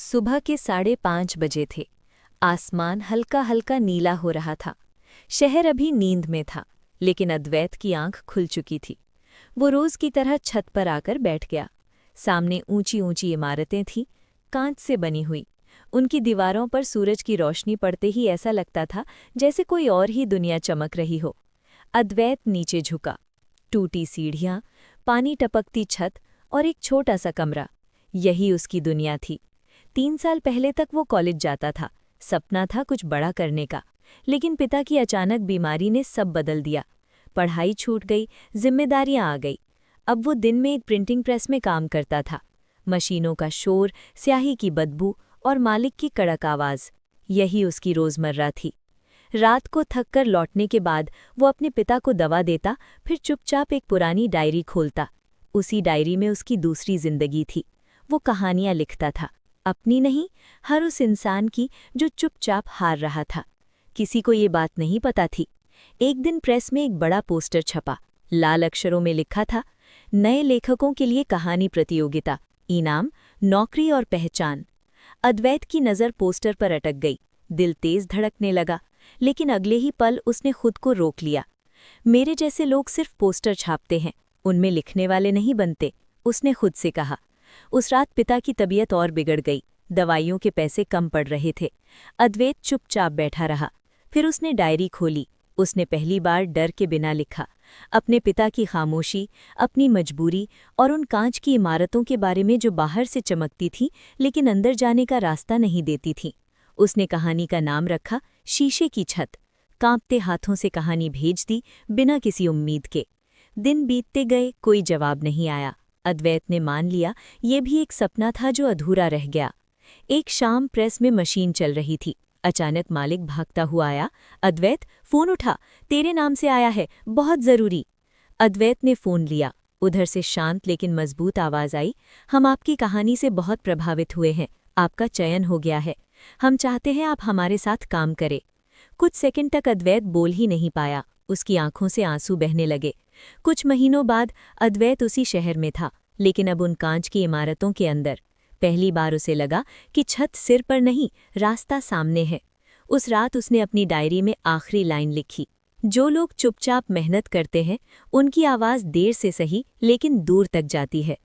सुबह के 5:30 बजे थे। आसमान हल्का हल्का नीला हो रहा था। शहर अभी नींद में था, लेकिन अद्वैत की आंख खुल चुकी थी। वो रोज की तरह छत पर आकर बैठ गया। सामने ऊंची ऊंची इमारतें थीं, कांच से बनी हुई। उनकी दीवारों पर सूरज की रोशनी पड़ते ही ऐसा लगता था जैसे कोई और ही दुनिया चमक रही हो। अद्वैत नीचे झुका। टूटी सीढ़ियां, पानी टपकती छत और एक छोटा सा कमरा, यही उसकी दुनिया थी। 3 साल पहले तक वो कॉलेज जाता था, सपना था कुछ बड़ा करने का। लेकिन पिता की अचानक बीमारी ने सब बदल दिया। पढ़ाई छूट गई, जिम्मेदारियां आ गई। अब वो दिन में एक प्रिंटिंग प्रेस में काम करता था। मशीनों का शोर, स्याही की बदबू और मालिक की कड़क आवाज़, यही उसकी रोज़मर्रा थी। रात को थककर लौटने के बाद वो अपने पिता को दवा देता, फिर चुपचाप एक पुरानी डायरी खोलता। उसी डायरी में उसकी दूसरी जिंदगी थी। वो कहानियां लिखता था, अपनी नहीं, हर उस इंसान की जो चुपचाप हार रहा था। किसी को ये बात नहीं पता थी। एक दिन प्रेस में एक बड़ा पोस्टर छपा। लाल अक्षरों में लिखा था, नए लेखकों के लिए कहानी प्रतियोगिता, इनाम, नौकरी और पहचान। अद्वैत की नज़र पोस्टर पर अटक गई। दिल तेज धड़कने लगा, लेकिन अगले ही पल उसने खुद को रोक लिया। मेरे जैसे लोग सिर्फ पोस्टर छापते हैं, उनमें लिखने वाले नहीं बनते, उसने खुद से कहा। उस रात पिता की तबीयत और बिगड़ गई। दवाइयों के पैसे कम पड़ रहे थे। अद्वैत चुपचाप बैठा रहा। फिर उसने डायरी खोली। उसने पहली बार डर के बिना लिखा, अपने पिता की खामोशी, अपनी मजबूरी और उन कांच की इमारतों के बारे में जो बाहर से चमकती थी लेकिन अंदर जाने का रास्ता नहीं देती थीं। उसने कहानी का नाम रखा, शीशे की छत। कांपते हाथों से कहानी भेज दी, बिना किसी उम्मीद के। दिन बीतते गए, कोई जवाब नहीं आया। अद्वैत ने मान लिया ये भी एक सपना था जो अधूरा रह गया। एक शाम प्रेस में मशीन चल रही थी। अचानक मालिक भागता हुआ आया। अद्वैत, फोन उठा, तेरे नाम से आया है, बहुत जरूरी। अद्वैत ने फोन लिया। उधर से शांत लेकिन मजबूत आवाज आई, हम आपकी कहानी से बहुत प्रभावित हुए हैं, आपका चयन हो गया है, हम चाहते हैं आप हमारे साथ काम करें। कुछ सेकंड तक अद्वैत बोल ही नहीं पाया। उसकी आंखों से आंसू बहने लगे। कुछ महीनों बाद अद्वैत उसी शहर में था, लेकिन अब उन कांच की इमारतों के अंदर। पहली बार उसे लगा कि छत सिर पर नहीं, रास्ता सामने है। उस रात उसने अपनी डायरी में आखिरी लाइन लिखी, जो लोग चुपचाप मेहनत करते हैं उनकी आवाज़ देर से सही लेकिन दूर तक जाती है।